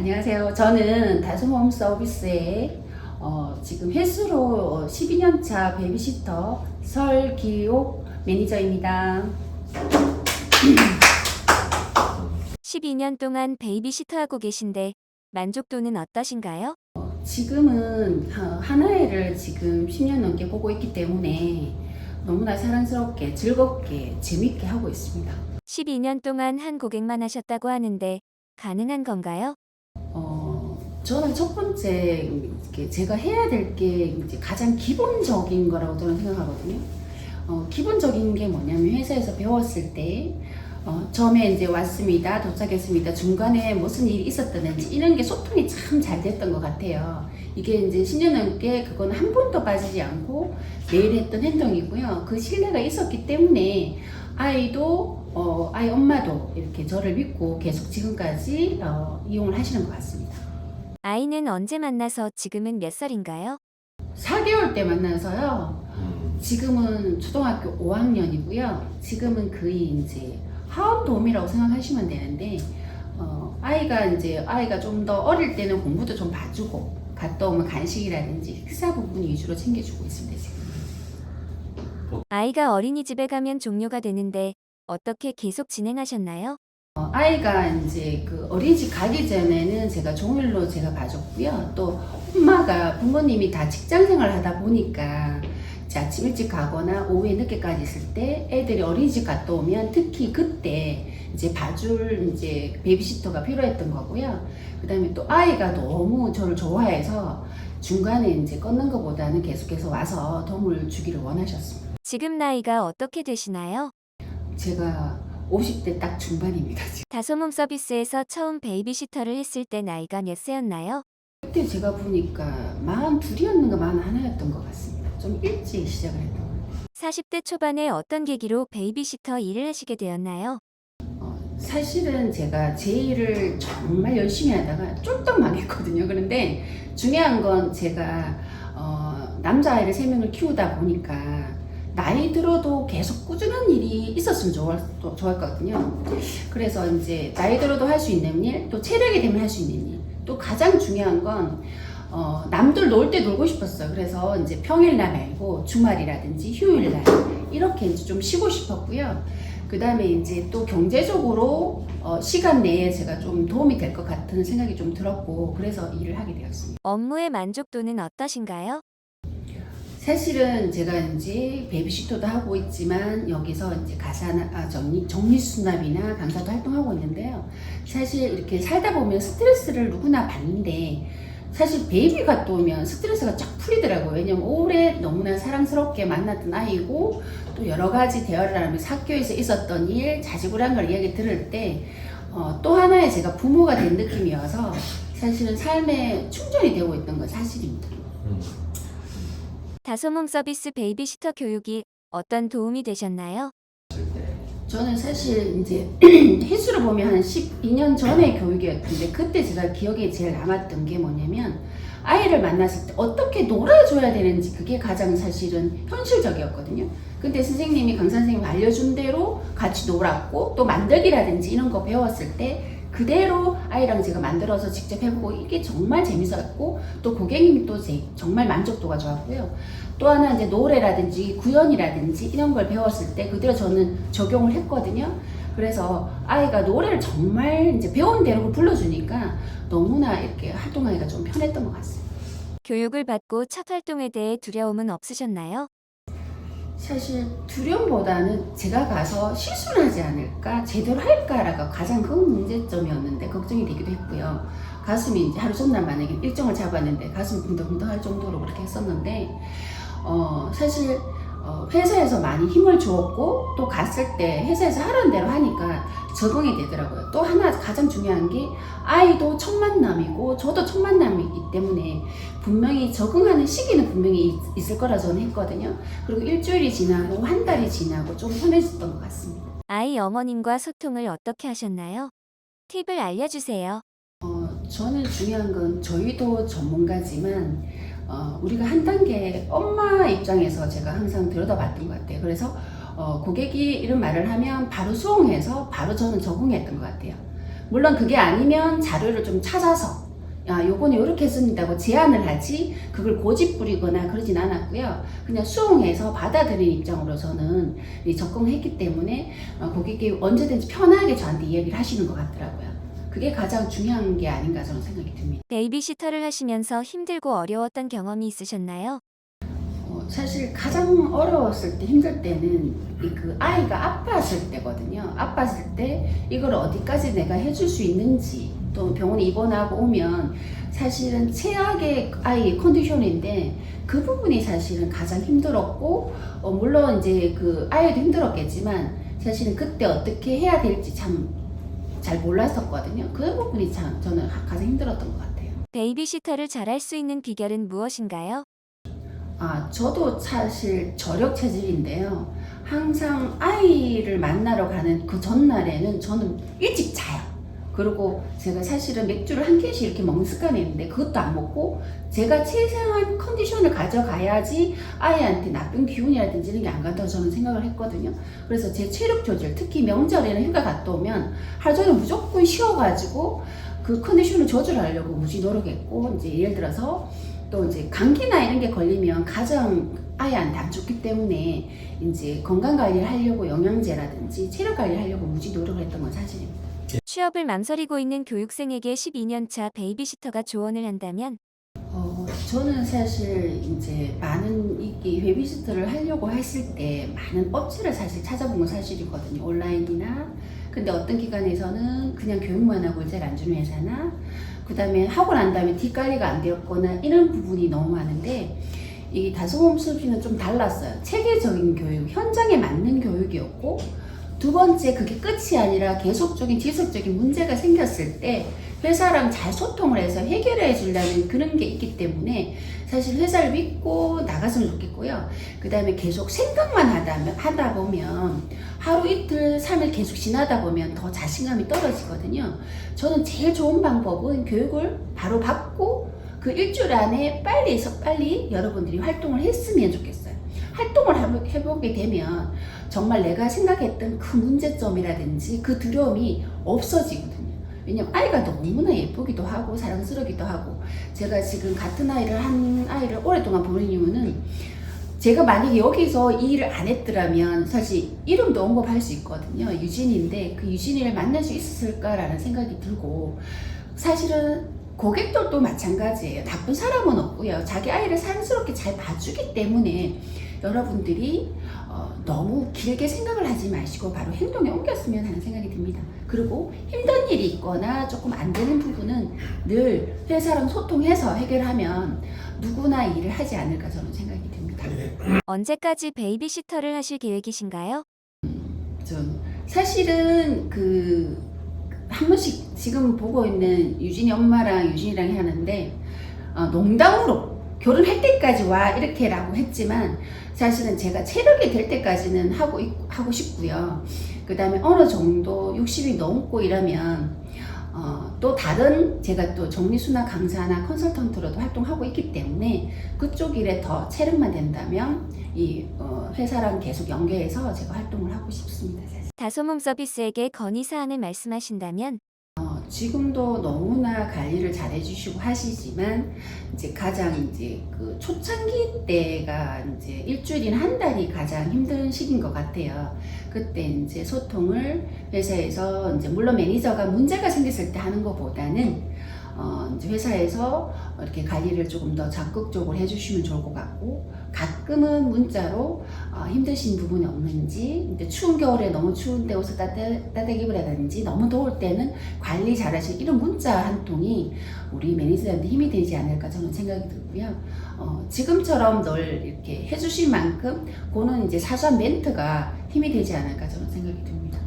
안녕하세요. 저는 다솜홈 서비스에 지금 횟수로 12년차 베이비시터 설기옥 매니저입니다. 12년 동안 베이비시터하고 계신데 만족도는 어떠신가요? 지금은 하나애를 지금 10년 넘게 보고 있기 때문에 너무나 사랑스럽게 즐겁게 재밌게 하고 있습니다. 12년 동안 한 고객만 하셨다고 하는데 가능한 건가요? 저는 첫 번째 제가 해야 될 게 가장 기본적인 거라고 저는 생각하거든요. 기본적인 게 뭐냐면 회사에서 배웠을 때 처음에 이제 왔습니다, 도착했습니다, 중간에 무슨 일이 있었다든지 이런 게 소통이 참 잘 됐던 것 같아요. 이게 이제 10년 넘게 그건 한 번도 빠지지 않고 매일 했던 행동이고요. 그 신뢰가 있었기 때문에 아이도 아이 엄마도 이렇게 저를 믿고 계속 지금까지 이용을 하시는 것 같습니다. 아이는 언제 만나서 지금은 몇 살인가요? 4개월 때 만나서요. 지금은 초등학교 5학년이고요. 지금은 거의 이제 하원도움이라고 생각하시면 되는데, 아이가 좀 더 어릴 때는 공부도 좀 봐주고, 갔다 오면 간식이라든지 식사 부분 위주로 챙겨주고 있습니다, 지금. 아이가 어린이집에 가면 종료가 되는데 어떻게 계속 진행하셨나요? 아이가 이제 그 어린이집 가기 전에는 제가 종일로 제가 봐줬고요. 또 엄마가 부모님이 다 직장 생활을 하다 보니까 이제 아침 일찍 가거나 오후에 늦게까지 있을 때 애들이 어린이집 갔다 오면 특히 그때 이제 봐줄 이제 베이비시터가 필요했던 거고요. 그다음에 또 아이가 너무 저를 좋아해서 중간에 이제 끊는 것보다는 계속해서 와서 도움을 주기를 원하셨습니다. 지금 나이가 어떻게 되시나요? 제가 50대 딱 중반입니다. 지금. 다솜홈 서비스에서 처음 베이비시터를 했을 때 나이가 몇 세였나요? 그때 제가 보니까 42였는가 41였던 것 같습니다. 좀 일찍 시작을 했던 것 같아요. 40대 초반에 어떤 계기로 베이비시터 일을 하시게 되었나요? 사실은 제가 제 일을 정말 열심히 하다가 쫄딱 망했거든요. 그런데 중요한 건 제가 남자아이를 3명을 키우다 보니까 나이 들어도 계속 꾸준한 일이 있었으면 좋았거든요. 그래서 이제 나이 들어도 할 수 있는 일, 또 체력이 되면 할 수 있는 일, 또 가장 중요한 건 남들 놀 때 놀고 싶었어요. 그래서 이제 평일날 말고 주말이라든지 휴일날 이렇게 이제 좀 쉬고 싶었고요. 그 다음에 이제 또 경제적으로 시간 내에 제가 좀 도움이 될 것 같은 생각이 좀 들었고, 그래서 일을 하게 되었습니다. 업무의 만족도는 어떠신가요? 사실은 제가 이제 베이비시터도 하고 있지만 여기서 이제 정리수납이나 강사도 활동하고 있는데요. 사실 이렇게 살다 보면 스트레스를 누구나 받는데 사실 베이비가 또 오면 스트레스가 쫙 풀리더라고요. 왜냐면 오래 너무나 사랑스럽게 만났던 아이고 또 여러 가지 대화를 하면서 학교에서 있었던 일, 자지구란 걸 이야기 들을 때 또 하나의 제가 부모가 된 느낌이어서 사실은 삶에 충전이 되고 있던 건 사실입니다. 다솜홈 서비스 베이비시터 교육이 어떤 도움이 되셨나요? 저는 사실 이제 횟수로 보면 한 12년 전의 교육이었는데 그때 제가 기억에 제일 남았던 게 뭐냐면 아이를 만났을 때 어떻게 놀아줘야 되는지 그게 가장 사실은 현실적이었거든요. 근데 선생님이 강사 선생님이 알려준 대로 같이 놀았고 또 만들기라든지 이런 거 배웠을 때 그대로 아이랑 제가 만들어서 직접 해보고 이게 정말 재밌었고 또 고객님이 또 정말 만족도가 좋았고요. 또 하나 이제 노래라든지 구연이라든지 이런 걸 배웠을 때 그대로 저는 적용을 했거든요. 그래서 아이가 노래를 정말 이제 배운 대로 불러주니까 너무나 이렇게 활동하기가 좀 편했던 것 같습니다. 교육을 받고 첫 활동에 대해 두려움은 없으셨나요? 사실 두려움보다는 제가 가서 실수를 하지 않을까, 제대로 할까라가 가장 큰 문제점이었는데 걱정이 되기도 했고요. 가슴이 이제 하루 전날 만약에 일정을 잡았는데 가슴이 붕덕붕덕 할 정도로 그렇게 했었는데 사실 회사에서 많이 힘을 주었고 또 갔을 때 회사에서 하라는 대로 하니까 적응이 되더라고요. 또 하나 가장 중요한 게 아이도 첫 만남이고 저도 첫 만남이기 때문에 분명히 적응하는 시기는 분명히 있을 거라 저는 했거든요. 그리고 일주일이 지나고 한 달이 지나고 좀 편해졌던 것 같습니다. 아이 어머님과 소통을 어떻게 하셨나요? 팁을 알려주세요. 저는 중요한 건 저희도 전문가지만 우리가 한 단계 엄마 입장에서 제가 항상 들여다봤던 것 같아요. 그래서 고객이 이런 말을 하면 바로 수긍해서 바로 저는 적응했던 것 같아요. 물론 그게 아니면 자료를 좀 찾아서 야, 요거는 이렇게 쓴다고 제안을 하지 그걸 고집 부리거나 그러진 않았고요. 그냥 수긍해서 받아들인 입장으로 저는 접근했기 때문에 고객이 언제든지 편하게 저한테 이야기를 하시는 것 같더라고요. 그게 가장 중요한 게 아닌가 저는 생각이 듭니다. 베이비시터를 하시면서 힘들고 어려웠던 경험이 있으셨나요? 사실 가장 어려웠을 때 힘들 때는 그 아이가 아팠을 때거든요. 아팠을 때 이걸 어디까지 내가 해줄 수 있는지 또 병원에 입원하고 오면 사실은 최악의 아이 컨디션인데 그 부분이 사실은 가장 힘들었고 물론 이제 그 아이도 힘들었겠지만 사실은 그때 어떻게 해야 될지 참 잘 몰랐었거든요. 그 부분이 참 저는 가장 힘들었던 것 같아요. 베이비시터를 잘할 수 있는 비결은 무엇인가요? 저도 사실 저력 체질인데요. 항상 아이를 만나러 가는 그 전날에는 저는 일찍 자요. 그리고 제가 사실은 맥주를 한 캔씩 이렇게 먹는 습관이 있는데 그것도 안 먹고 제가 최상한 컨디션을 가져가야지 아이한테 나쁜 기운이라든지 이런 게 안 간다고 저는 생각을 했거든요. 그래서 제 체력 조절, 특히 명절에는 휴가 갔다 오면 하루 종일 무조건 쉬어가지고 그 컨디션을 조절하려고 무지 노력했고 이제 예를 들어서 또 이제 감기나 이런 게 걸리면 가장 아이한테 안 좋기 때문에 이제 건강 관리를 하려고 영양제라든지 체력 관리를 하려고 무지 노력을 했던 건 사실입니다. 취업을 망설이고 있는 교육생에게 12년차 베이비시터가 조언을 한다면? 저는 사실 이제 많은 이 베이비시터를 하려고 했을 때 많은 업체를 사실 찾아본 건 사실이거든요. 온라인이나. 근데 어떤 기관에서는 그냥 교육만 하고 일자리 안 주는 회사나 그 다음에 하고 난 다음에 뒷관리가 안 되었거나 이런 부분이 너무 많은데 이 다솜홈스는 좀 달랐어요. 체계적인 교육, 현장에 맞는 교육이었고 두 번째 그게 끝이 아니라 계속적인 지속적인 문제가 생겼을 때 회사랑 잘 소통을 해서 해결해 주려는 그런 게 있기 때문에 사실 회사를 믿고 나갔으면 좋겠고요. 그 다음에 계속 생각만 하다 보면 하루 이틀 3일 계속 지나다 보면 더 자신감이 떨어지거든요. 저는 제일 좋은 방법은 교육을 바로 받고 그 일주일 안에 빨리 여러분들이 활동을 했으면 좋겠어요. 활동을 해보게 되면 정말 내가 생각했던 그 문제점이라든지 그 두려움이 없어지거든요. 왜냐면 아이가 너무나 예쁘기도 하고 사랑스러우기도 하고 제가 지금 같은 한 아이를 오랫동안 보는 이유는 제가 만약에 여기서 이 일을 안 했더라면 사실 이름도 언급할 수 있거든요. 유진인데 그 유진이를 만날 수 있었을까라는 생각이 들고 사실은 고객들도 마찬가지예요. 나쁜 사람은 없고요. 자기 아이를 사랑스럽게 잘 봐주기 때문에 여러분들이 너무 길게 생각을 하지 마시고 바로 행동에 옮겼으면 하는 생각이 듭니다. 그리고 힘든 일이 있거나 조금 안 되는 부분은 늘 회사랑 소통해서 해결하면 누구나 일을 하지 않을까 저는 생각이 듭니다. 언제까지 베이비시터를 하실 계획이신가요? 전 사실은 한 번씩 지금 보고 있는 유진이 엄마랑 유진이랑 하는데 농담으로 결혼할 때까지 와 이렇게라고 했지만 사실은 제가 체력이 될 때까지는 하고 싶고요. 그 다음에 어느 정도 60이 넘고 이러면 또 다른 제가 또 정리수납 강사나 컨설턴트로도 활동하고 있기 때문에 그쪽 일에 더 체력만 된다면 이 회사랑 계속 연계해서 제가 활동을 하고 싶습니다. 사실. 다솜홈 서비스에게 건의사항을 말씀하신다면? 지금도 너무나 관리를 잘 해주시고 하시지만 이제 가장 이제 그 초창기 때가 이제 일주일이나 한 달이 가장 힘든 시기인 것 같아요. 그때 이제 소통을 회사에서 이제 물론 매니저가 문제가 생겼을 때 하는 것보다는 이제 회사에서 이렇게 관리를 조금 더 적극적으로 해주시면 좋을 것 같고 가끔은 문자로 힘드신 부분이 없는지 이제 추운 겨울에 너무 추운데 옷을 따뜻하게 입으라든지 너무 더울 때는 관리 잘하시는 이런 문자 한 통이 우리 매니저한테 힘이 되지 않을까 저는 생각이 들고요. 지금처럼 늘 이렇게 해주실 만큼 그는 이제 사소한 멘트가 힘이 되지 않을까 저는 생각이 듭니다.